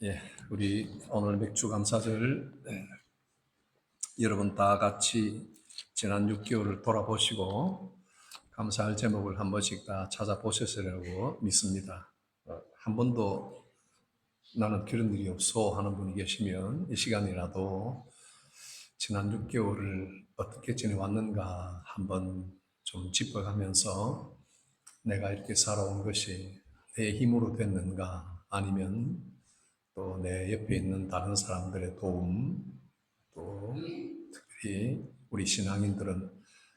예, 우리 오늘 맥주 감사절 여러분 다 같이 지난 6개월을 돌아보시고 감사할 제목을 한 번씩 다 찾아보셨으리라고 믿습니다. 한 번도 나는 그런 일이 없어 하는 분이 계시면 이 시간이라도 지난 6개월을 어떻게 지내왔는가 한번 좀 짚어가면서 내가 이렇게 살아온 것이 내 힘으로 됐는가 아니면 또 내 옆에 있는 다른 사람들의 도움, 또 특히 우리 신앙인들은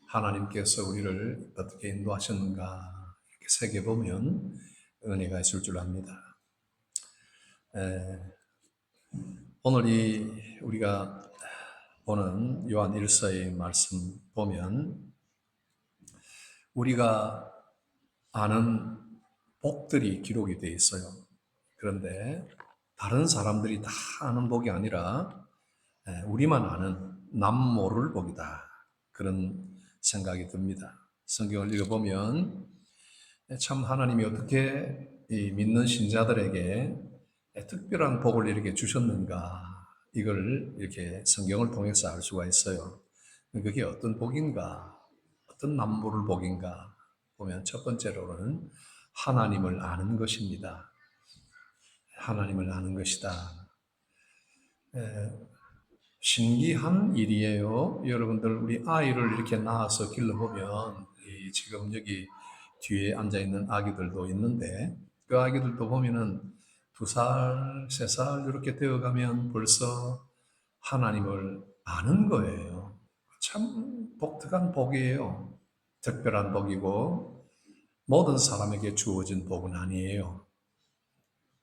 하나님께서 우리를 어떻게 인도하셨는가 이렇게 새겨보면 은혜가 있을 줄 압니다. 오늘 우리가 보는 요한 1서의 말씀 보면 우리가 아는 복들이 기록이 되어 있어요. 그런데 다른 사람들이 다 아는 복이 아니라 우리만 아는 남모를 복이다. 그런 생각이 듭니다. 성경을 읽어보면 참 하나님이 어떻게 이 믿는 신자들에게 특별한 복을 이렇게 주셨는가 이걸 이렇게 성경을 통해서 알 수가 있어요. 그게 어떤 복인가, 어떤 남모를 복인가 보면 첫 번째로는 하나님을 아는 것입니다. 하나님을 아는 것이다. 신기한 일이에요. 여러분들 우리 아이를 이렇게 낳아서 길러보면 지금 여기 뒤에 앉아있는 아기들도 있는데 그 아기들도 보면은 2살, 3살 이렇게 되어가면 벌써 하나님을 아는 거예요. 참 독특한 복이에요. 특별한 복이고 모든 사람에게 주어진 복은 아니에요.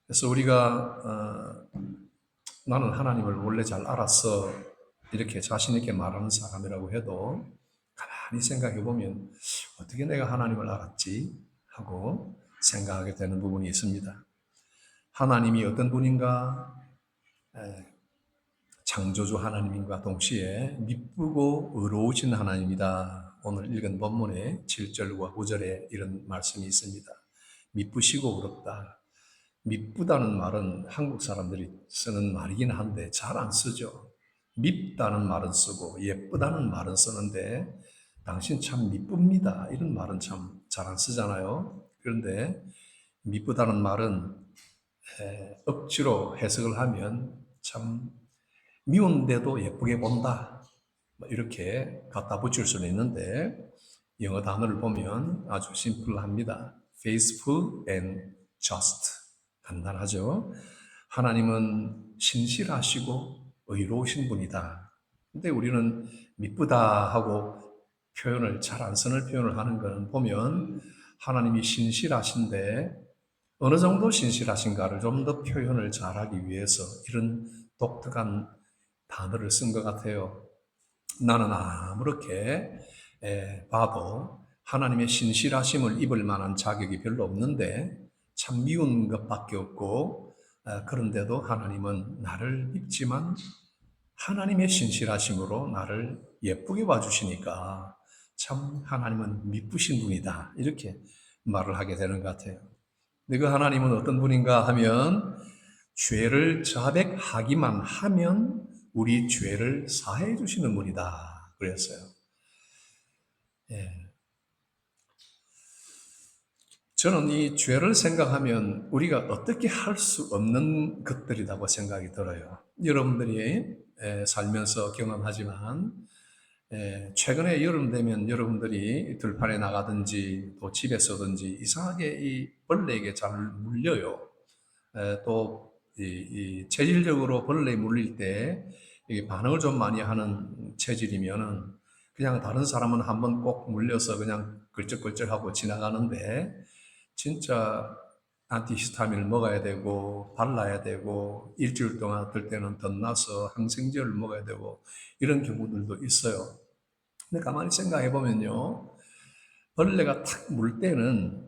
그래서 우리가 나는 하나님을 원래 잘 알았어 이렇게 자신 있게 말하는 사람이라고 해도 가만히 생각해 보면 어떻게 내가 하나님을 알았지 하고 생각하게 되는 부분이 있습니다. 하나님이 어떤 분인가? 창조주 하나님과 동시에 미쁘고 의로우신 하나님이다. 오늘 읽은 본문의 7절과 9절에 이런 말씀이 있습니다. 미쁘시고 의롭다. 밉다는 말은 한국 사람들이 쓰는 말이긴 한데 잘 안 쓰죠. 밉다는 말은 쓰고 예쁘다는 말은 쓰는데 당신 참 미쁩니다. 이런 말은 참 잘 안 쓰잖아요. 그런데 미쁘다는 말은 억지로 해석을 하면 참 미운데도 예쁘게 본다. 이렇게 갖다 붙일 수는 있는데 영어 단어를 보면 아주 심플합니다. faithful and just. 간단하죠. 하나님은 신실하시고 의로우신 분이다. 근데 우리는 미쁘다 하고 표현을 잘 안 쓰는 표현을 하는 것은 보면 하나님이 신실하신데 어느 정도 신실하신가를 좀 더 표현을 잘하기 위해서 이런 독특한 단어를 쓴 것 같아요. 나는 아무렇게 봐도 하나님의 신실하심을 입을 만한 자격이 별로 없는데 참 미운 것밖에 없고 그런데도 하나님은 나를 믿지만 하나님의 신실하심으로 나를 예쁘게 봐주시니까 참 하나님은 미쁘신 분이다 이렇게 말을 하게 되는 것 같아요. 근데 그 하나님은 어떤 분인가 하면 죄를 자백하기만 하면 우리 죄를 사해 주시는 분이다 그랬어요. 예. 저는 이 죄를 생각하면 우리가 어떻게 할 수 없는 것들이라고 생각이 들어요. 여러분들이 살면서 경험하지만 최근에 여름 되면 여러분들이 들판에 나가든지 또 집에서든지 이상하게 이 벌레에게 잘 물려요. 또 체질적으로 벌레에 물릴 때 반응을 좀 많이 하는 체질이면은 그냥 다른 사람은 한번 꼭 물려서 그냥 걸쩍걸쩍하고 지나가는데 진짜 안티히스타민을 먹어야 되고 발라야 되고 일주일 동안 어떨 때는 덧나서 항생제를 먹어야 되고 이런 경우들도 있어요. 근데 가만히 생각해 보면요. 벌레가 탁 물 때는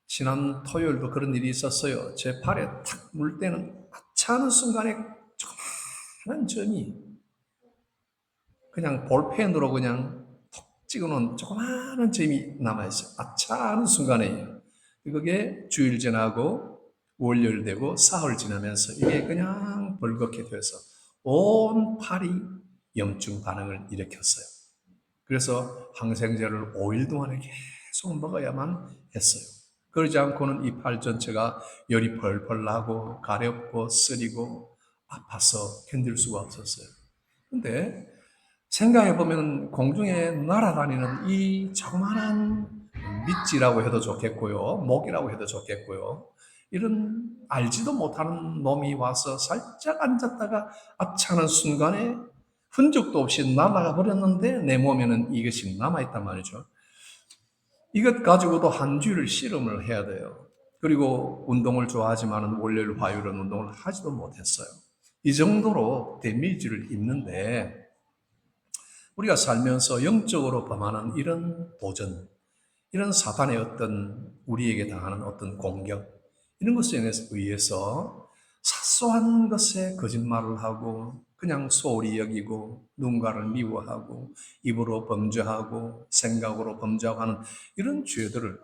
지난 토요일도 그런 일이 있었어요. 제 발에 탁 물 때는 아차하는 순간에 조그마한 점이 그냥 볼펜으로 그냥 톡 찍어놓은 조그마한 점이 남아있어요. 아차하는 순간에요. 그게 주일 지나고 월요일되고 사흘 지나면서 이게 그냥 벌겋게 돼서 온 팔이 염증 반응을 일으켰어요. 그래서 항생제를 5일 동안에 계속 먹어야만 했어요. 그러지 않고는 이 팔 전체가 열이 펄펄 나고 가렵고 쓰리고 아파서 견딜 수가 없었어요. 근데 생각해보면 공중에 날아다니는 이 조그마한 미찌라고 해도 좋겠고요. 목이라고 해도 좋겠고요. 이런 알지도 못하는 놈이 와서 살짝 앉았다가 앞차는 순간에 흔적도 없이 날아가 버렸는데 내 몸에는 이것이 남아있단 말이죠. 이것 가지고도 한 주를 씨름을 해야 돼요. 그리고 운동을 좋아하지만 월요일, 화요일은 운동을 하지도 못했어요. 이 정도로 데미지를 입는데 우리가 살면서 영적으로 범하는 이런 도전, 이런 사탄의 어떤 우리에게 당하는 어떤 공격, 이런 것에 의해서 사소한 것에 거짓말을 하고 그냥 소홀히 여기고 누군가를 미워하고 입으로 범죄하고 생각으로 범죄하고 하는 이런 죄들을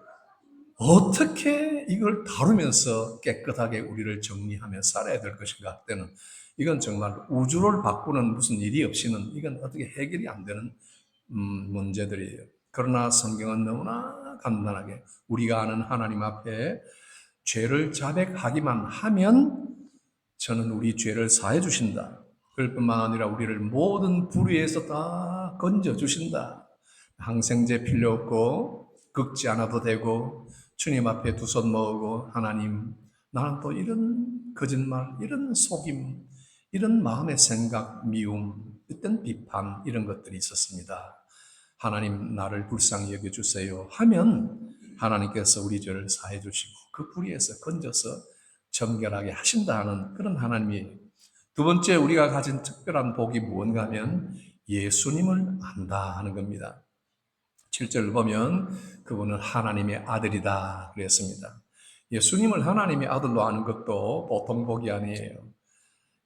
어떻게 이걸 다루면서 깨끗하게 우리를 정리하며 살아야 될 것인가 때는 이건 정말 우주를 바꾸는 무슨 일이 없이는 이건 어떻게 해결이 안 되는 문제들이에요. 그러나 성경은 너무나 간단하게 우리가 아는 하나님 앞에 죄를 자백하기만 하면 저는 우리 죄를 사해 주신다. 그럴 뿐만 아니라 우리를 모든 불의에서 다 건져 주신다. 항생제 필요 없고 긁지 않아도 되고 주님 앞에 두 손 모으고 하나님 나는 또 이런 거짓말, 이런 속임, 이런 마음의 생각, 미움, 어떤 비판 이런 것들이 있었습니다. 하나님 나를 불쌍히 여겨주세요 하면 하나님께서 우리 죄를 사해 주시고 그 불의에서 건져서 정결하게 하신다 하는 그런 하나님이 두 번째 우리가 가진 특별한 복이 무언가 하면 예수님을 안다 하는 겁니다. 7절을 보면 그분은 하나님의 아들이다 그랬습니다. 예수님을 하나님의 아들로 아는 것도 보통 복이 아니에요.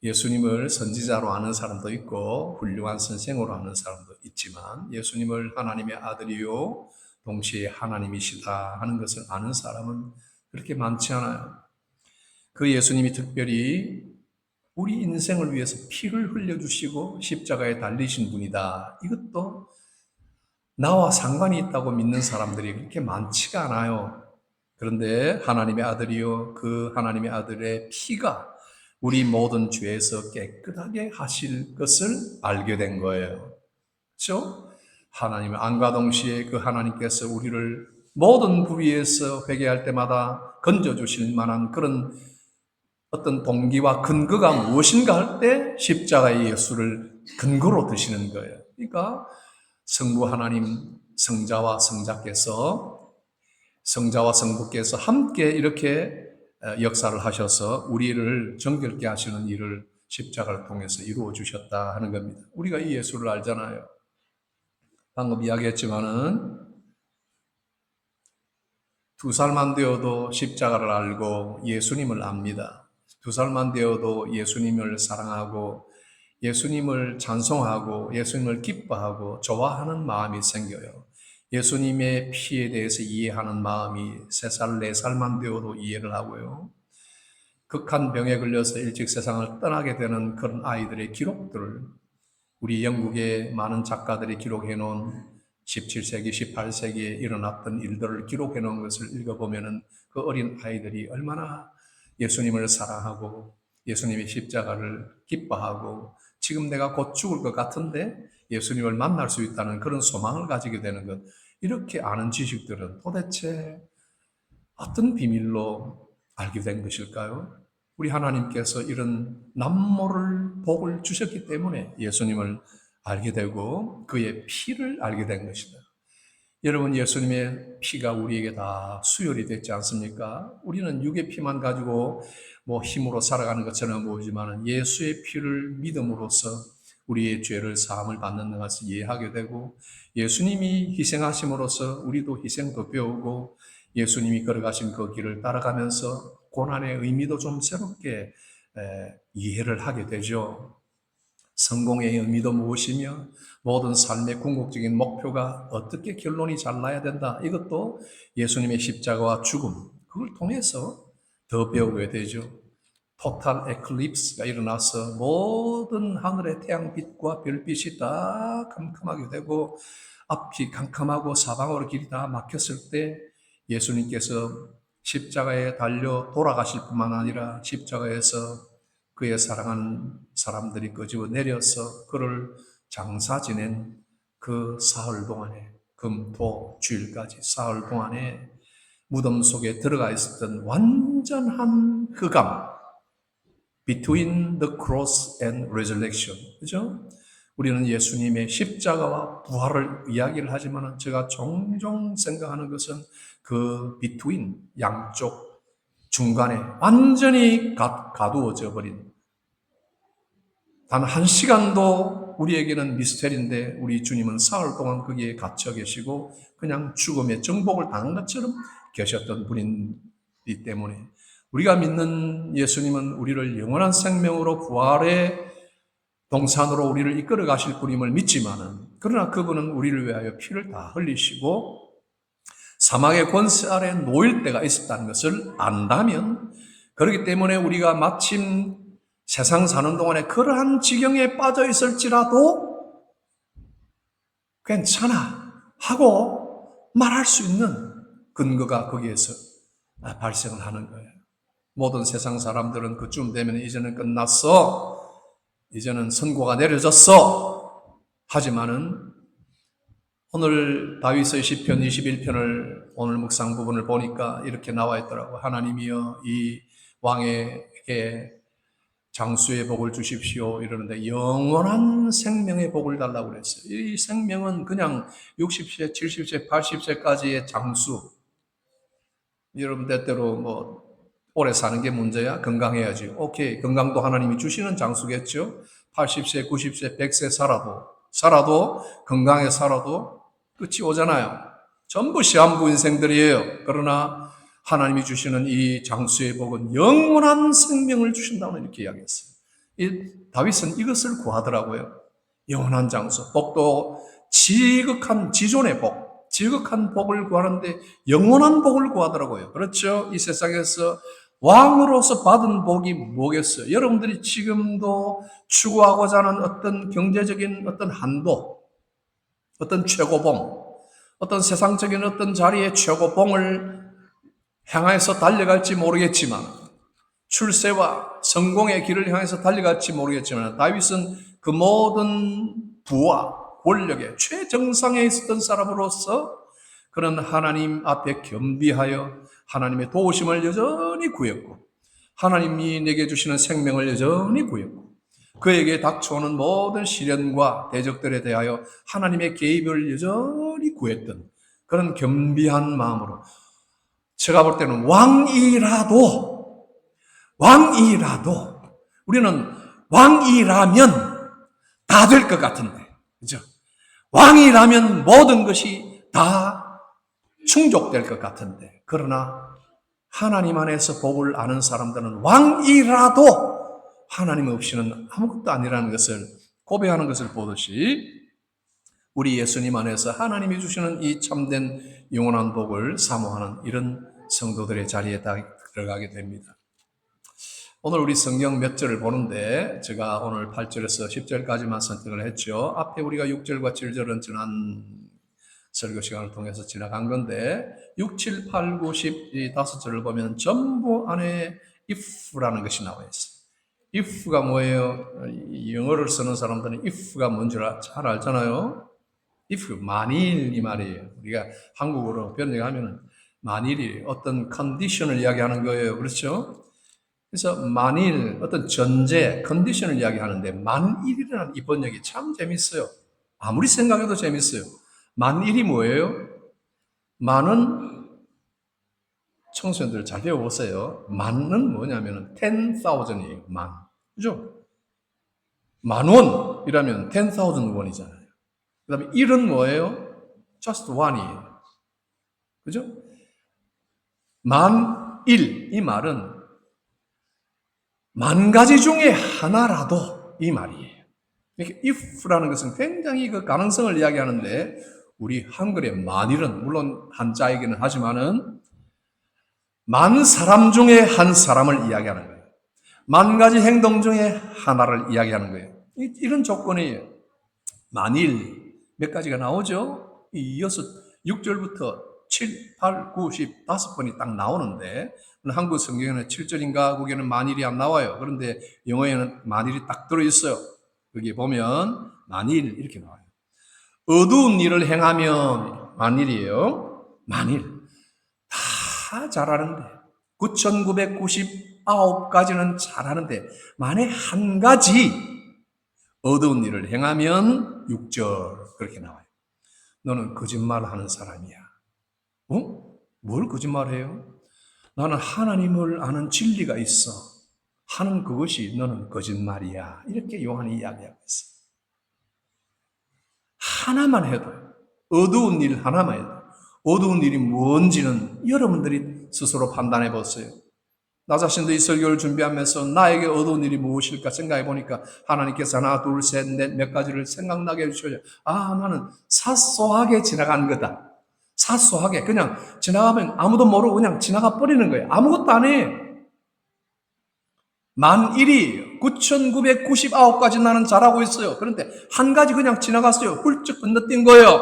예수님을 선지자로 아는 사람도 있고 훌륭한 선생으로 아는 사람도 있지만 예수님을 하나님의 아들이요 동시에 하나님이시다 하는 것을 아는 사람은 그렇게 많지 않아요. 그 예수님이 특별히 우리 인생을 위해서 피를 흘려주시고 십자가에 달리신 분이다. 이것도 나와 상관이 있다고 믿는 사람들이 그렇게 많지가 않아요. 그런데 하나님의 아들이요 그 하나님의 아들의 피가 우리 모든 죄에서 깨끗하게 하실 것을 알게 된 거예요. 그렇죠? 하나님의 안과 동시에 그 하나님께서 우리를 모든 불의에서 회개할 때마다 건져주실 만한 그런 어떤 동기와 근거가 무엇인가 할 때 십자가의 예수를 근거로 드시는 거예요. 그러니까 성부 하나님, 성자와 성부께서 함께 이렇게 역사를 하셔서 우리를 정결케 하시는 일을 십자가를 통해서 이루어 주셨다 하는 겁니다. 우리가 이 예수를 알잖아요. 방금 이야기했지만은 2살만 되어도 십자가를 알고 예수님을 압니다. 2살만 되어도 예수님을 사랑하고 예수님을 찬송하고 예수님을 기뻐하고 좋아하는 마음이 생겨요. 예수님의 피에 대해서 이해하는 마음이 3살, 4살만 되어도 이해를 하고요. 극한 병에 걸려서 일찍 세상을 떠나게 되는 그런 아이들의 기록들을 우리 영국의 많은 작가들이 기록해 놓은 17세기, 18세기에 일어났던 일들을 기록해 놓은 것을 읽어보면 그 어린 아이들이 얼마나 예수님을 사랑하고 예수님의 십자가를 기뻐하고 지금 내가 곧 죽을 것 같은데 예수님을 만날 수 있다는 그런 소망을 가지게 되는 것, 이렇게 아는 지식들은 도대체 어떤 비밀로 알게 된 것일까요? 우리 하나님께서 이런 남모를 복을 주셨기 때문에 예수님을 알게 되고 그의 피를 알게 된 것이다. 여러분, 예수님의 피가 우리에게 다 수혈이 됐지 않습니까? 우리는 육의 피만 가지고 힘으로 살아가는 것처럼 보이지만 예수의 피를 믿음으로써 우리의 죄를 사함을 받는 것을 이해하게 되고 예수님이 희생하심으로써 우리도 희생도 배우고 예수님이 걸어가신 그 길을 따라가면서 고난의 의미도 좀 새롭게 이해를 하게 되죠. 성공의 의미도 무엇이며 모든 삶의 궁극적인 목표가 어떻게 결론이 잘 나야 된다. 이것도 예수님의 십자가와 죽음, 그걸 통해서 더 배우게 되죠. 토탈 에클립스가 일어나서 모든 하늘의 태양빛과 별빛이 다 캄캄하게 되고 앞이 캄캄하고 사방으로 길이 다 막혔을 때 예수님께서 십자가에 달려 돌아가실 뿐만 아니라 십자가에서 그의 사랑하는 사람들이 끄집어 내려서 그를 장사 지낸 그 사흘 동안에 금, 토, 주일까지 사흘 동안에 무덤 속에 들어가 있었던 완전한 흑암 between the cross and resurrection. 그죠? 우리는 예수님의 십자가와 부활을 이야기를 하지만 제가 종종 생각하는 것은 그 between 양쪽 중간에 완전히 가두어져 버린 단 한 시간도 우리에게는 미스테리인데 우리 주님은 사흘 동안 거기에 갇혀 계시고 그냥 죽음의 정복을 당한 것처럼 계셨던 분이기 때문에 우리가 믿는 예수님은 우리를 영원한 생명으로 부활의 동산으로 우리를 이끌어 가실 분임을 믿지만은 그러나 그분은 우리를 위하여 피를 다 흘리시고 사망의 권세 아래 놓일 때가 있었다는 것을 안다면 그렇기 때문에 우리가 마침 세상 사는 동안에 그러한 지경에 빠져 있을지라도 괜찮아 하고 말할 수 있는 근거가 거기에서 발생을 하는 거예요. 모든 세상 사람들은 그쯤 되면 이제는 끝났어. 이제는 선고가 내려졌어. 하지만은 오늘 다윗의 시편 21편을 오늘 묵상 부분을 보니까 이렇게 나와 있더라고. 하나님이여 이 왕에게 장수의 복을 주십시오 이러는데 영원한 생명의 복을 달라고 그랬어요. 이 생명은 그냥 60세, 70세, 80세까지의 장수. 여러분 때때로 뭐 오래 사는 게 문제야? 건강해야지. 오케이, 건강도 하나님이 주시는 장수겠죠. 80세, 90세, 100세 살아도 건강해 살아도 끝이 오잖아요. 전부 시한부 인생들이에요. 그러나 하나님이 주시는 이 장수의 복은 영원한 생명을 주신다고 이렇게 이야기했어요. 다윗은 이것을 구하더라고요. 영원한 장수, 복도 지극한 지존의 복, 지극한 복을 구하는데 영원한 복을 구하더라고요. 그렇죠? 이 세상에서 왕으로서 받은 복이 뭐겠어요? 여러분들이 지금도 추구하고자 하는 어떤 경제적인 어떤 한도, 어떤 최고봉, 어떤 세상적인 어떤 자리의 최고봉을 향해서 달려갈지 모르겠지만 출세와 성공의 길을 향해서 달려갈지 모르겠지만 다윗은 그 모든 부와 권력의 최정상에 있었던 사람으로서 그는 하나님 앞에 겸비하여 하나님의 도우심을 여전히 구했고 하나님이 내게 주시는 생명을 여전히 구했고 그에게 닥쳐오는 모든 시련과 대적들에 대하여 하나님의 개입을 여전히 구했던 그런 겸비한 마음으로 제가 볼 때는 왕이라도 우리는 왕이라면 다 될 것 같은데 그죠? 왕이라면 모든 것이 다 충족될 것 같은데 그러나 하나님 안에서 복을 아는 사람들은 왕이라도 하나님 없이는 아무것도 아니라는 것을 고백하는 것을 보듯이 우리 예수님 안에서 하나님이 주시는 이 참된 영원한 복을 사모하는 이런 성도들의 자리에 들어가게 됩니다. 오늘 우리 성경 몇 절을 보는데 제가 오늘 8절에서 10절까지만 선택을 했죠. 앞에 우리가 6절과 7절은 지난 설교 시간을 통해서 지나간 건데 6, 7, 8, 9, 10 이 5절을 보면 전부 안에 if라는 것이 나와 있어요. if가 뭐예요? 영어를 쓰는 사람들은 if가 뭔지 잘 알잖아요. if, 만일 이 말이에요. 우리가 한국어로 번역하면 만일이 어떤 컨디션을 이야기하는 거예요. 그렇죠? 그래서 만일 어떤 전제, 컨디션을 이야기하는데 만일이라는 이 번역이 참 재밌어요. 아무리 생각해도 재밌어요. 만일이 뭐예요? 만은 청소년들 잘 배워보세요. 만은 뭐냐면 10,000이에요. 만. 그죠? 10,000원이라면 10,000 원이잖아요. 그 다음에 1은 뭐예요? just one이에요. 그죠? 만일, 이 말은 만 가지 중에 하나라도 이 말이에요. 이렇게 if라는 것은 굉장히 그 가능성을 이야기하는데 우리 한글의 만일은 물론 한자이기는 하지만은 만 사람 중에 한 사람을 이야기하는 거예요. 만 가지 행동 중에 하나를 이야기하는 거예요. 이런 조건이에요. 만일 몇 가지가 나오죠? 이어서 6절부터 7, 8, 9, 10, 5번이 딱 나오는데 한국 성경에는 7절인가 거기에는 만일이 안 나와요. 그런데 영어에는 만일이 딱 들어있어요. 여기 보면 만일 이렇게 나와요. 어두운 일을 행하면 만일이에요. 만일 다 잘하는데 9,999가지는 잘하는데 만에 한 가지 어두운 일을 행하면 6절 그렇게 나와요. 너는 거짓말하는 사람이야. 뭘 거짓말해요? 나는 하나님을 아는 진리가 있어. 하는 그것이 너는 거짓말이야. 이렇게 요한이 이야기하고 있어. 하나만 해도 어두운 일 하나만 해도 어두운 일이 뭔지는 여러분들이 스스로 판단해 보세요. 나 자신도 이 설교를 준비하면서 나에게 어두운 일이 무엇일까 생각해 보니까 하나님께서 하나, 둘, 셋, 넷 몇 가지를 생각나게 해주셔요. 나는 사소하게 지나간 거다. 사소하게 그냥 지나가면 아무도 모르고 그냥 지나가 버리는 거예요. 아무것도 안 해. 11,999가지 나는 잘하고 있어요. 그런데 한 가지 그냥 지나갔어요. 훌쩍 건너뛴 거예요.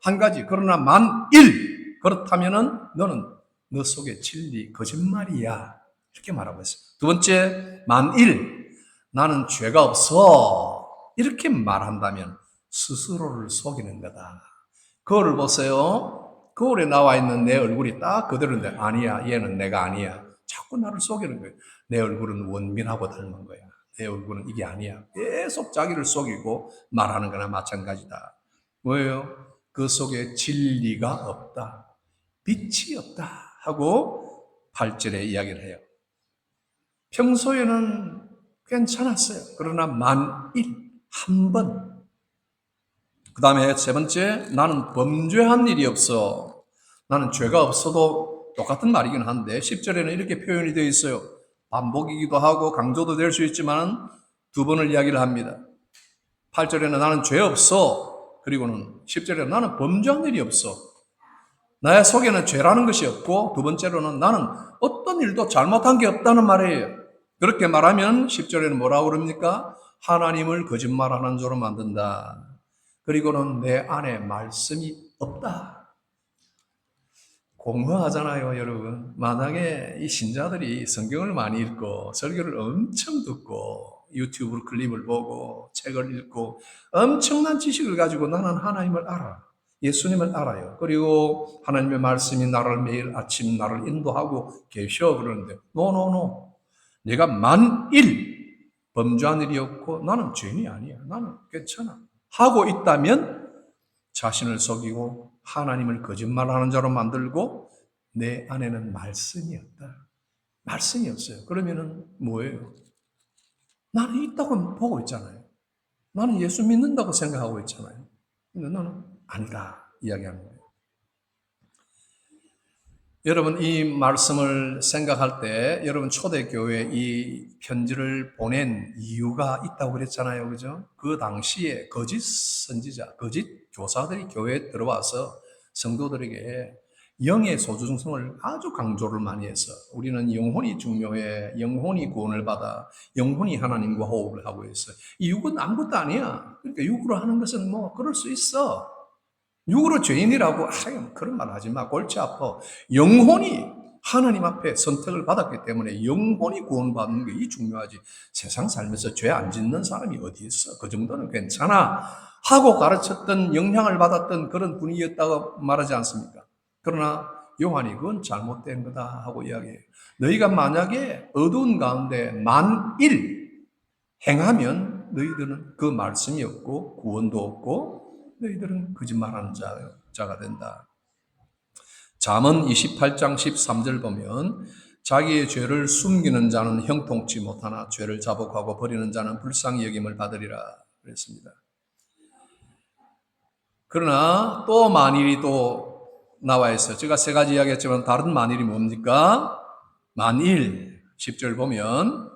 한 가지. 그러나 10,000 그렇다면은 너는 너 속에 진리 거짓말이야. 이렇게 말하고 있어요. 두 번째, 10,000 나는 죄가 없어. 이렇게 말한다면 스스로를 속이는 거다. 거울을 보세요. 거울에 나와 있는 내 얼굴이 딱 그대로인데 아니야. 얘는 내가 아니야. 자꾸 나를 속이는 거예요. 내 얼굴은 원빈하고 닮은 거야. 내 얼굴은 이게 아니야. 계속 자기를 속이고 말하는 거나 마찬가지다. 뭐예요? 그 속에 진리가 없다. 빛이 없다. 하고 8절에 이야기를 해요. 평소에는 괜찮았어요. 그러나 10,000 한 번. 그 다음에 세 번째, 나는 범죄한 일이 없어. 나는 죄가 없어도 똑같은 말이긴 한데 10절에는 이렇게 표현이 되어 있어요. 반복이기도 하고 강조도 될 수 있지만 두 번을 이야기를 합니다. 8절에는 나는 죄 없어. 그리고는 10절에는 나는 범죄한 일이 없어. 나의 속에는 죄라는 것이 없고 두 번째로는 나는 어떤 일도 잘못한 게 없다는 말이에요. 그렇게 말하면 10절에는 뭐라고 그럽니까? 하나님을 거짓말하는 자로 만든다. 그리고는 내 안에 말씀이 없다. 공허하잖아요, 여러분. 만약에 이 신자들이 성경을 많이 읽고 설교를 엄청 듣고 유튜브 클립을 보고 책을 읽고 엄청난 지식을 가지고 나는 하나님을 알아. 예수님을 알아요. 그리고 하나님의 말씀이 나를 매일 아침 나를 인도하고 계셔 그러는데 노노노. 내가 10,000 범죄한 일이 없고 나는 죄인이 아니야. 나는 괜찮아. 하고 있다면 자신을 속이고 하나님을 거짓말하는 자로 만들고 내 안에는 말씀이 없다. 말씀이 없어요. 그러면은 뭐예요? 나는 있다고 보고 있잖아요. 나는 예수 믿는다고 생각하고 있잖아요. 근데 너는 아니다 이야기하는 거예요. 여러분 이 말씀을 생각할 때 여러분 초대교회에 이 편지를 보낸 이유가 있다고 그랬잖아요. 그죠? 그 당시에 거짓 선지자, 거짓 교사들이 교회에 들어와서 성도들에게 영의 소중성을 아주 강조를 많이 해서 우리는 영혼이 중요해. 영혼이 구원을 받아. 영혼이 하나님과 호흡을 하고 있어. 이 육은 아무것도 아니야. 그러니까 육으로 하는 것은 뭐 그럴 수 있어. 육으로 죄인이라고 그런 말 하지 마. 골치 아파. 영혼이 하나님 앞에 선택을 받았기 때문에 영혼이 구원받는 게 이 중요하지. 세상 살면서 죄 안 짓는 사람이 어디 있어. 그 정도는 괜찮아. 하고 가르쳤던 영향을 받았던 그런 분위기였다고 말하지 않습니까? 그러나 요한이 그건 잘못된 거다 하고 이야기해요. 너희가 만약에 어두운 가운데 10,000 행하면 너희들은 그 말씀이 없고 구원도 없고 너희들은 거짓말하는 자가 된다. 잠언 28장 13절 보면 자기의 죄를 숨기는 자는 형통치 못하나 죄를 자복하고 버리는 자는 불쌍히 여김을 받으리라 그랬습니다. 그러나 또 만일이 또 나와 있어요. 제가 세 가지 이야기했지만 다른 만일이 뭡니까? 만일 10절 보면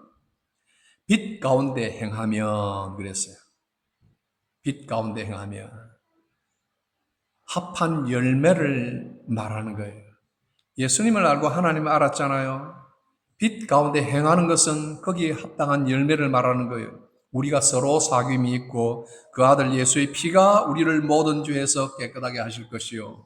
빛 가운데 행하면 그랬어요. 빛 가운데 행하면 합한 열매를 말하는 거예요. 예수님을 알고 하나님을 알았잖아요. 빛 가운데 행하는 것은 거기에 합당한 열매를 말하는 거예요. 우리가 서로 사귐이 있고 그 아들 예수의 피가 우리를 모든 죄에서 깨끗하게 하실 것이요.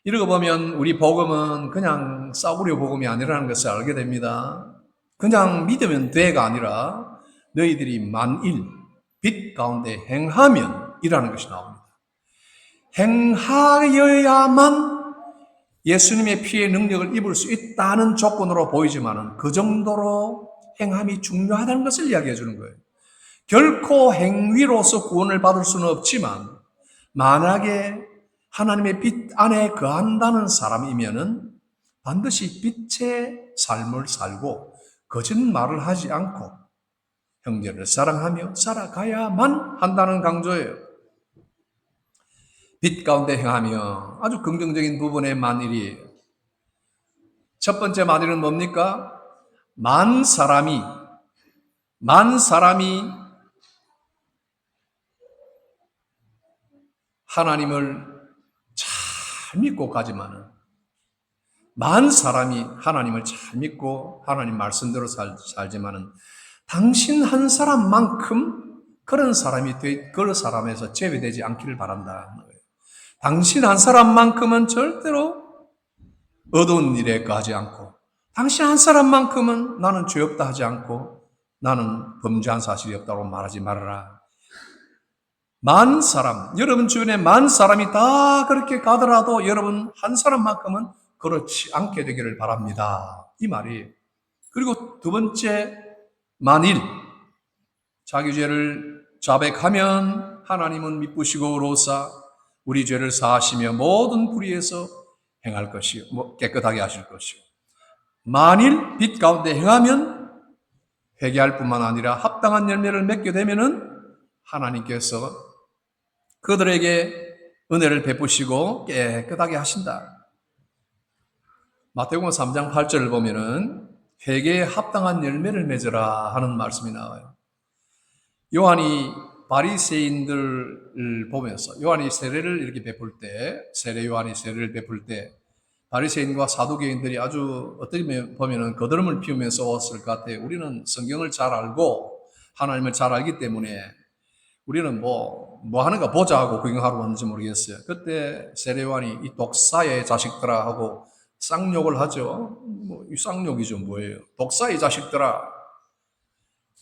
이러고 보면 우리 복음은 그냥 싸구려 복음이 아니라는 것을 알게 됩니다. 그냥 믿으면 돼가 아니라 너희들이 만일 빛 가운데 행하면 이라는 것이 나옵니다. 행하여야만 예수님의 피의 능력을 입을 수 있다는 조건으로 보이지만은 그 정도로 행함이 중요하다는 것을 이야기해 주는 거예요. 결코 행위로서 구원을 받을 수는 없지만 만약에 하나님의 빛 안에 거한다는 사람이면은 반드시 빛의 삶을 살고 거짓말을 하지 않고 형제를 사랑하며 살아가야만 한다는 강조예요. 빛 가운데 행하며 아주 긍정적인 부분의 만일이에요. 첫 번째 만일은 뭡니까? 만 사람이 하나님을 잘 믿고 가지만은 만 사람이 하나님을 잘 믿고 하나님 말씀대로 살지만은 당신 한 사람만큼 그런 사람에서 제외되지 않기를 바란다. 당신 한 사람만큼은 절대로 어두운 일에 거하지 않고 당신 한 사람만큼은 나는 죄 없다 하지 않고 나는 범죄한 사실이 없다고 말하지 말아라. 만 사람, 여러분 주변에 만 사람이 다 그렇게 가더라도 여러분 한 사람만큼은 그렇지 않게 되기를 바랍니다. 이 말이에요. 그리고 두 번째, 만일 자기 죄를 자백하면 하나님은 미쁘시고 의로우사 우리 죄를 사하시며 모든 불의에서 행할 것이요, 깨끗하게 하실 것이요. 만일 빛 가운데 행하면 회개할 뿐만 아니라 합당한 열매를 맺게 되면은 하나님께서 그들에게 은혜를 베푸시고 깨끗하게 하신다. 마태복음 3장 8절을 보면은 회개에 합당한 열매를 맺으라 하는 말씀이 나와요. 요한이 바리새인들을 보면서 요한이 세례를 이렇게 베풀 때, 요한이 세례를 베풀 때 바리새인과 사두개인들이 아주 어떻게 보면은 거드름을 피우면서 왔을 것 같아요. 우리는 성경을 잘 알고 하나님을 잘 알기 때문에 우리는 뭐 하는가 보자 하고 구경하러 왔는지 모르겠어요. 그때 세례 요한이 이 독사의 자식들아 하고 쌍욕을 하죠. 이 쌍욕이죠, 뭐예요? 독사의 자식들아.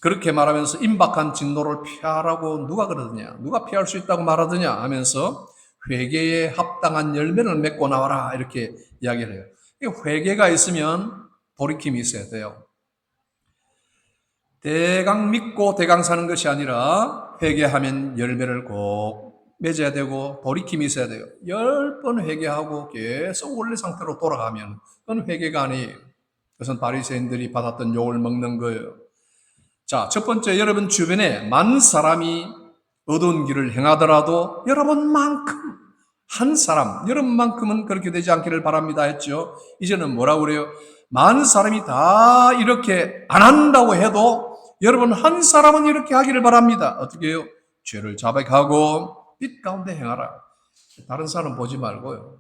그렇게 말하면서 임박한 진노를 피하라고 누가 그러느냐? 누가 피할 수 있다고 말하느냐? 하면서 회개에 합당한 열매를 맺고 나와라. 이렇게 이야기를 해요. 회개가 있으면 돌이킴이 있어야 돼요. 대강 믿고 대강 사는 것이 아니라 회개하면 열매를 꼭 맺어야 되고 돌이킴이 있어야 돼요. 10번 회개하고 계속 원래 상태로 돌아가면 그건 회개가 아니에요. 그것은 바리새인들이 받았던 욕을 먹는 거예요. 자, 첫 번째, 여러분 주변에 만 사람이 어두운 길을 행하더라도 여러분만큼 한 사람, 여러분만큼은 그렇게 되지 않기를 바랍니다 했죠. 이제는 뭐라고 그래요? 만 사람이 다 이렇게 안 한다고 해도 여러분 한 사람은 이렇게 하기를 바랍니다. 어떻게 해요? 죄를 자백하고 빛 가운데 행하라. 다른 사람 보지 말고요.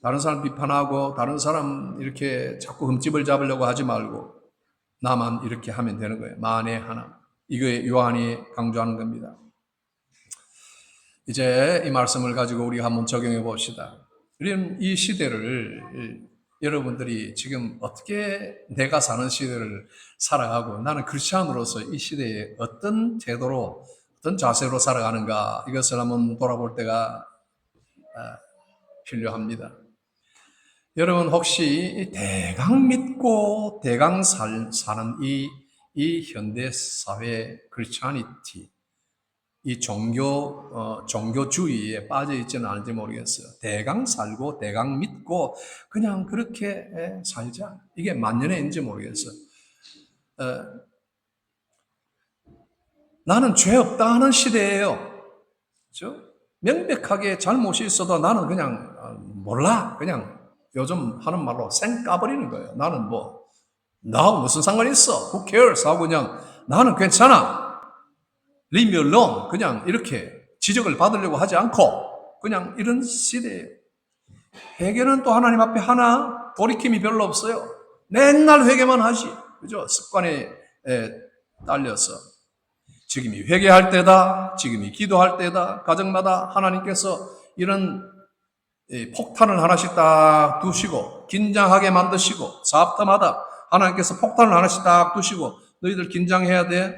다른 사람 비판하고 다른 사람 이렇게 자꾸 흠집을 잡으려고 하지 말고 나만 이렇게 하면 되는 거예요. 만에 하나. 이거에 요한이 강조하는 겁니다. 이제 이 말씀을 가지고 우리가 한번 적용해 봅시다. 우리는 이 시대를 여러분들이 지금 어떻게 내가 사는 시대를 살아가고 나는 크리스찬으로서 이 시대에 어떤 태도로 어떤 자세로 살아가는가 이것을 한번 돌아볼 때가 필요합니다. 여러분 혹시 대강 믿고 대강 사는 이 현대 사회 크리스찬이티 이 종교주의에 빠져 있지는 않은지 모르겠어요. 대강 살고 대강 믿고 그냥 그렇게 살자. 이게 만연해인지 모르겠어요. 나는 죄 없다 하는 시대예요. 그렇죠? 명백하게 잘못이 있어도 나는 그냥 몰라. 그냥 요즘 하는 말로 쌩 까버리는 거예요. 나는 나하고 무슨 상관이 있어? Who cares? 하고 그냥 나는 괜찮아. Leave me alone. 그냥 이렇게 지적을 받으려고 하지 않고 그냥 이런 시대예요. 회개는 또 하나님 앞에 하나 돌이킴이 별로 없어요. 맨날 회개만 하지. 그죠? 습관에 딸려서. 지금이 회개할 때다. 지금이 기도할 때다. 가정마다 하나님께서 이런 폭탄을 하나씩 딱 두시고 긴장하게 만드시고 사업터마다 하나님께서 폭탄을 하나씩 딱 두시고 너희들 긴장해야 돼.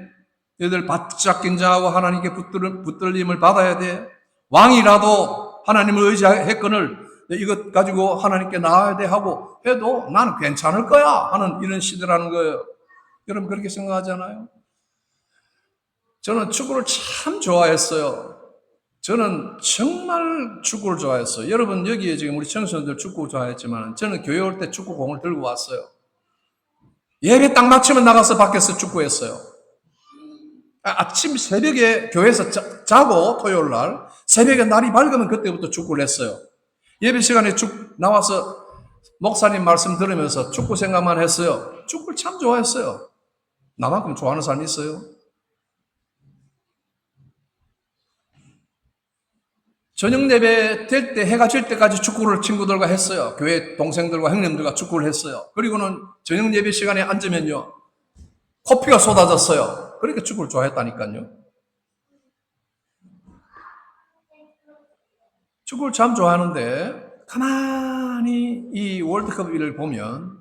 너희들 바짝 긴장하고 하나님께 붙들림을 받아야 돼. 왕이라도 하나님을 의지했거늘 이것 가지고 하나님께 나아야 돼 하고 해도 나는 괜찮을 거야 하는 이런 시대라는 거예요. 여러분 그렇게 생각하잖아요. 저는 축구를 참 좋아했어요. 저는 정말 축구를 좋아했어요. 여러분 여기에 지금 우리 청소년들 축구 좋아했지만 저는 교회 올 때 축구공을 들고 왔어요. 예배 딱 마치면 나가서 밖에서 축구했어요. 아침 새벽에 교회에서 자고 토요일 날 새벽에 날이 밝으면 그때부터 축구를 했어요. 예배 시간에 쭉 나와서 목사님 말씀 들으면서 축구 생각만 했어요. 축구를 참 좋아했어요. 나만큼 좋아하는 사람이 있어요? 저녁 예배 될 때 해가 질 때까지 축구를 친구들과 했어요. 교회 동생들과 형님들과 축구를 했어요. 그리고는 저녁 예배 시간에 앉으면요. 코피가 쏟아졌어요. 그러니까 축구를 좋아했다니까요. 축구를 참 좋아하는데 가만히 이 월드컵 일을 보면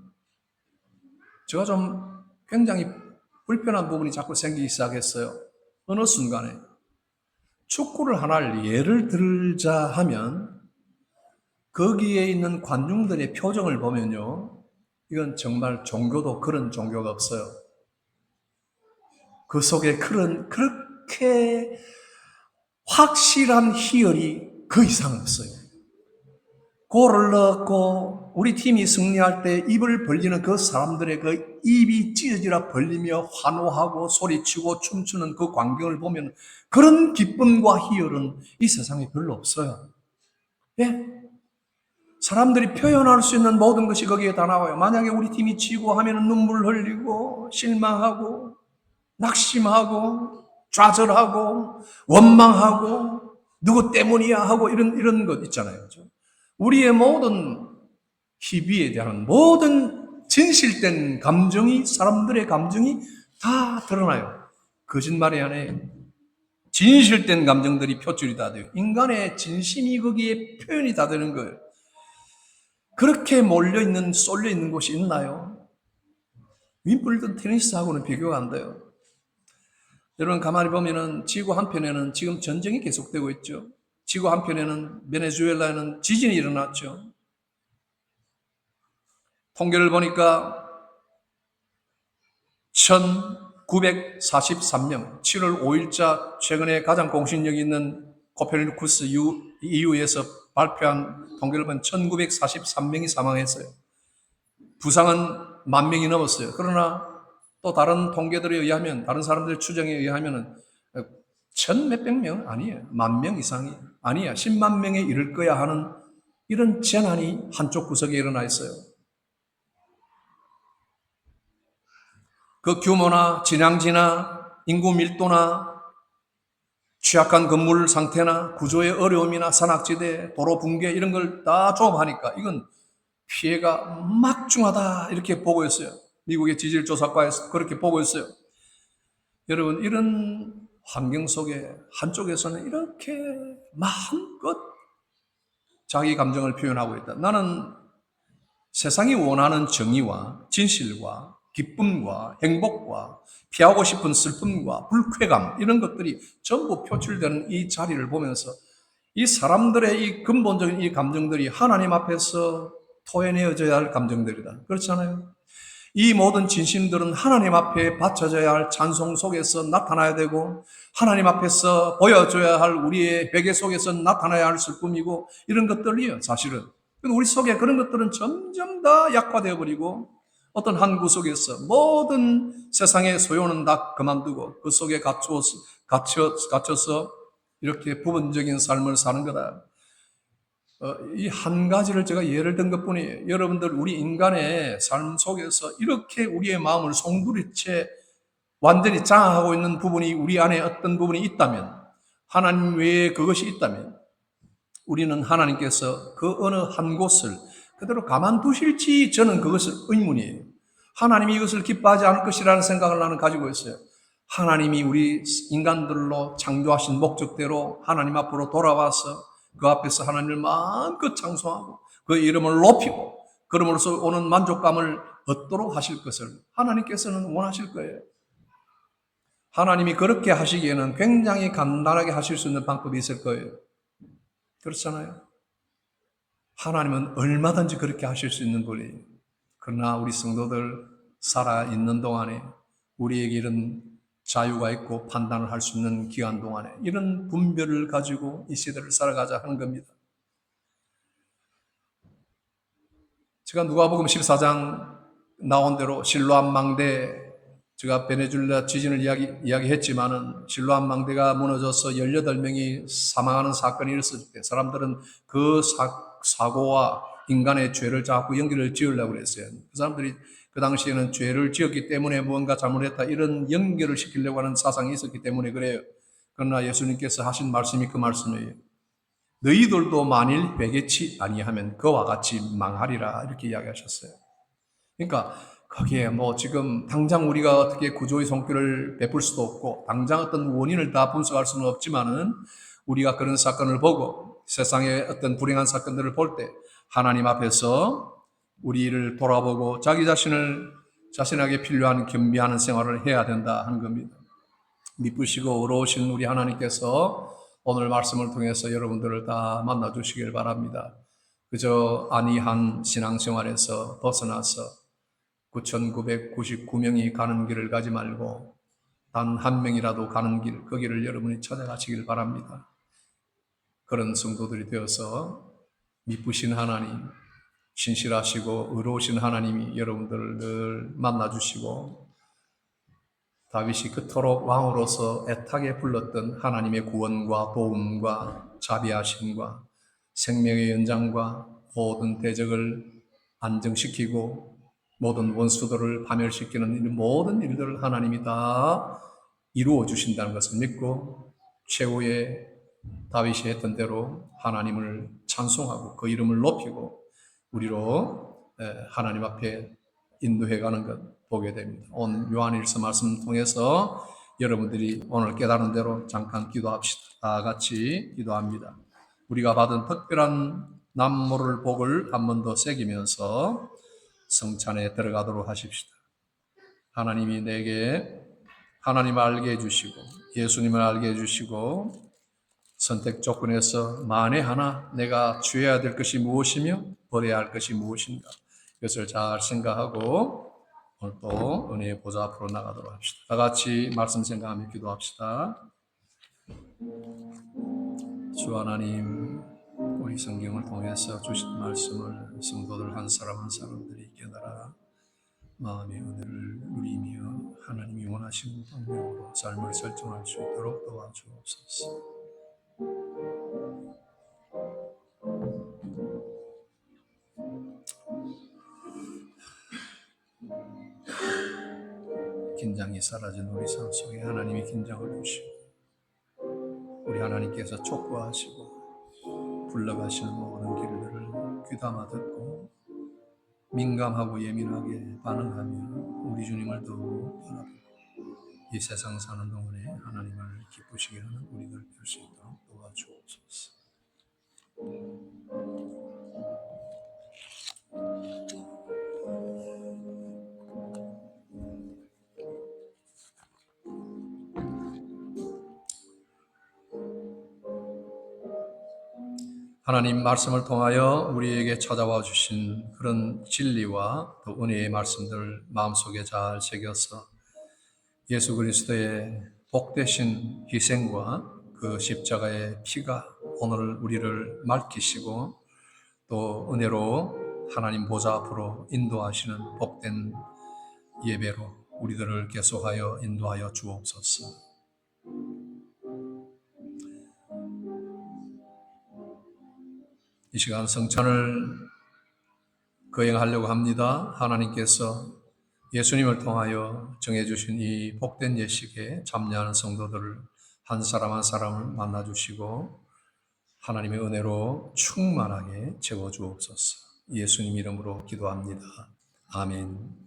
제가 좀 굉장히 불편한 부분이 자꾸 생기기 시작했어요. 어느 순간에 축구를 하나를 예를 들자 하면 거기에 있는 관중들의 표정을 보면요. 이건 정말 종교도 그런 종교가 없어요. 그 속에 그렇게 확실한 희열이 그 이상 없어요. 골을 넣고 우리 팀이 승리할 때 입을 벌리는 그 사람들의 그 입이 찢어지라 벌리며 환호하고 소리치고 춤추는 그 광경을 보면 그런 기쁨과 희열은 이 세상에 별로 없어요. 예? 사람들이 표현할 수 있는 모든 것이 거기에 다 나와요. 만약에 우리 팀이 지고 하면 눈물 흘리고 실망하고 낙심하고 좌절하고 원망하고 누구 때문이야 하고 이런 것 있잖아요. 그렇죠? 우리의 모든 희비에 대한 모든 진실된 감정이 사람들의 감정이 다 드러나요. 거짓말이 아니에요. 진실된 감정들이 표출이 다 돼요. 인간의 진심이 거기에 표현이 다 되는 거예요. 그렇게 몰려있는 쏠려있는 곳이 있나요? 윈블던 테니스하고는 비교가 안 돼요. 여러분 가만히 보면은 지구 한편에는 지금 전쟁이 계속되고 있죠. 지구 한편에는 베네수엘라에는 지진이 일어났죠. 통계를 보니까 1943명 7월 5일자 최근에 가장 공신력 있는 코페르니쿠스 EU에서 발표한 통계를 보면 1943명이 사망했어요. 부상은 10,000명이 넘었어요. 그러나 또 다른 통계들에 의하면 다른 사람들의 추정에 의하면 1,000몇백 명 아니에요. 10,000명 이상이 아니야. 10만 명에 이를 거야 하는 이런 재난이 한쪽 구석에 일어나 있어요. 그 규모나 진앙지나 인구 밀도나 취약한 건물 상태나 구조의 어려움이나 산악지대, 도로 붕괴 이런 걸 다 종합하니까 이건 피해가 막중하다 이렇게 보고 있어요. 미국의 지질조사과에서 그렇게 보고 있어요. 여러분 이런 환경 속에 한쪽에서는 이렇게 마음껏 자기 감정을 표현하고 있다. 나는 세상이 원하는 정의와 진실과 기쁨과 행복과 피하고 싶은 슬픔과 불쾌감 이런 것들이 전부 표출되는 이 자리를 보면서 이 사람들의 이 근본적인 이 감정들이 하나님 앞에서 토해내어져야 할 감정들이다. 그렇잖아요? 이 모든 진심들은 하나님 앞에 바쳐져야 할 찬송 속에서 나타나야 되고 하나님 앞에서 보여줘야 할 우리의 회개 속에서 나타나야 할 슬픔이고 이런 것들이에요. 사실은. 우리 속에 그런 것들은 점점 다 약화되어 버리고 어떤 한 구석에서 모든 세상의 소요는 다 그만두고 그 속에 갇혀서 이렇게 부분적인 삶을 사는 거다. 이 한 가지를 제가 예를 든 것뿐이에요. 여러분들 우리 인간의 삶 속에서 이렇게 우리의 마음을 송두리째 완전히 장악하고 있는 부분이 우리 안에 어떤 부분이 있다면 하나님 외에 그것이 있다면 우리는 하나님께서 그 어느 한 곳을 그대로 가만두실지 저는 그것을 의문이에요. 하나님이 이것을 기뻐하지 않을 것이라는 생각을 나는 가지고 있어요. 하나님이 우리 인간들로 창조하신 목적대로 하나님 앞으로 돌아와서 그 앞에서 하나님을 마음껏 찬송하고 그 이름을 높이고 그럼으로써 오는 만족감을 얻도록 하실 것을 하나님께서는 원하실 거예요. 하나님이 그렇게 하시기에는 굉장히 간단하게 하실 수 있는 방법이 있을 거예요. 그렇잖아요. 하나님은 얼마든지 그렇게 하실 수 있는 분이에요. 그러나 우리 성도들 살아있는 동안에 우리에게 이런 자유가 있고 판단을 할 수 있는 기간 동안에 이런 분별을 가지고 이 시대를 살아가자 하는 겁니다. 제가 누가복음 14장 나온 대로 실로암 망대, 제가 베네수엘라 지진을 이야기했지만은 실로암 망대가 무너져서 18명이 사망하는 사건이 일어났을 때 사람들은 그 사고와 인간의 죄를 자꾸 연결을 지으려고 그랬어요. 그 사람들이 그 당시에는 죄를 지었기 때문에 무언가 잘못했다 이런 연결을 시키려고 하는 사상이 있었기 때문에 그래요. 그러나 예수님께서 하신 말씀이 그 말씀이에요. 너희들도 만일 회개치 아니하면 그와 같이 망하리라 이렇게 이야기하셨어요. 그러니까 거기에 뭐 지금 당장 우리가 어떻게 구조의 손길을 베풀 수도 없고 당장 어떤 원인을 다 분석할 수는 없지만은 우리가 그런 사건을 보고 세상의 어떤 불행한 사건들을 볼 때 하나님 앞에서 우리를 돌아보고 자기 자신에게 필요한 겸비하는 생활을 해야 된다 하는 겁니다. 미쁘시고 의로우신 우리 하나님께서 오늘 말씀을 통해서 여러분들을 다 만나주시길 바랍니다. 그저 안이한 신앙생활에서 벗어나서 9,999명이 가는 길을 가지 말고 단 한 명이라도 가는 길, 그 길을 여러분이 찾아가시길 바랍니다. 그런 성도들이 되어서 미쁘신 하나님, 신실하시고 의로우신 하나님이 여러분들을 늘 만나주시고 다윗이 그토록 왕으로서 애타게 불렀던 하나님의 구원과 도움과 자비하심과 생명의 연장과 모든 대적을 안정시키고 모든 원수들을 파멸시키는 이 모든 일들을 하나님이 다 이루어 주신다는 것을 믿고 최후의 다윗이 했던 대로 하나님을 찬송하고 그 이름을 높이고 우리로 하나님 앞에 인도해가는 것 보게 됩니다. 오늘 요한일서 말씀 통해서 여러분들이 오늘 깨달은 대로 잠깐 기도합시다. 다 같이 기도합니다. 우리가 받은 특별한 남모를 복을 한 번 더 새기면서 성찬에 들어가도록 하십시다. 하나님이 내게 하나님을 알게 해주시고 예수님을 알게 해주시고 선택 조건에서 만에 하나 내가 취해야 될 것이 무엇이며 버려야 할 것이 무엇인가 이것을 잘 생각하고 오늘 또 은혜의 보좌 앞으로 나가도록 합시다. 다 같이 말씀 생각하며 기도합시다. 주 하나님, 우리 성경을 통해서 주신 말씀을 성도들 한 사람 한 사람들이 깨달아 마음의 은혜를 누리며 하나님이 원하시는 방향으로 삶을 설정할 수 있도록 도와주옵소서. 긴장이 사라진 우리 삶 속에 하나님이 긴장을 주시고 우리 하나님께서 촉구하시고 불러가시는 모든 길들을 귀담아 듣고 민감하고 예민하게 반응하며 우리 주님을 더욱 바라보고 이 세상 사는 동안에 하나님을 기쁘시게 하는 우리들 될 수 있도록 도와주옵소서. 하나님 말씀을 통하여 우리에게 찾아와 주신 그런 진리와 또 은혜의 말씀들을 마음속에 잘 새겨서 예수 그리스도의 복되신 희생과 그 십자가의 피가 오늘 우리를 맑히시고 또 은혜로 하나님 보좌 앞으로 인도하시는 복된 예배로 우리들을 계속하여 인도하여 주옵소서. 이 시간 성찬을 거행하려고 합니다. 하나님께서 예수님을 통하여 정해주신 이 복된 예식에 참여하는 성도들을 한 사람 한 사람을 만나주시고 하나님의 은혜로 충만하게 채워주옵소서. 예수님 이름으로 기도합니다. 아멘.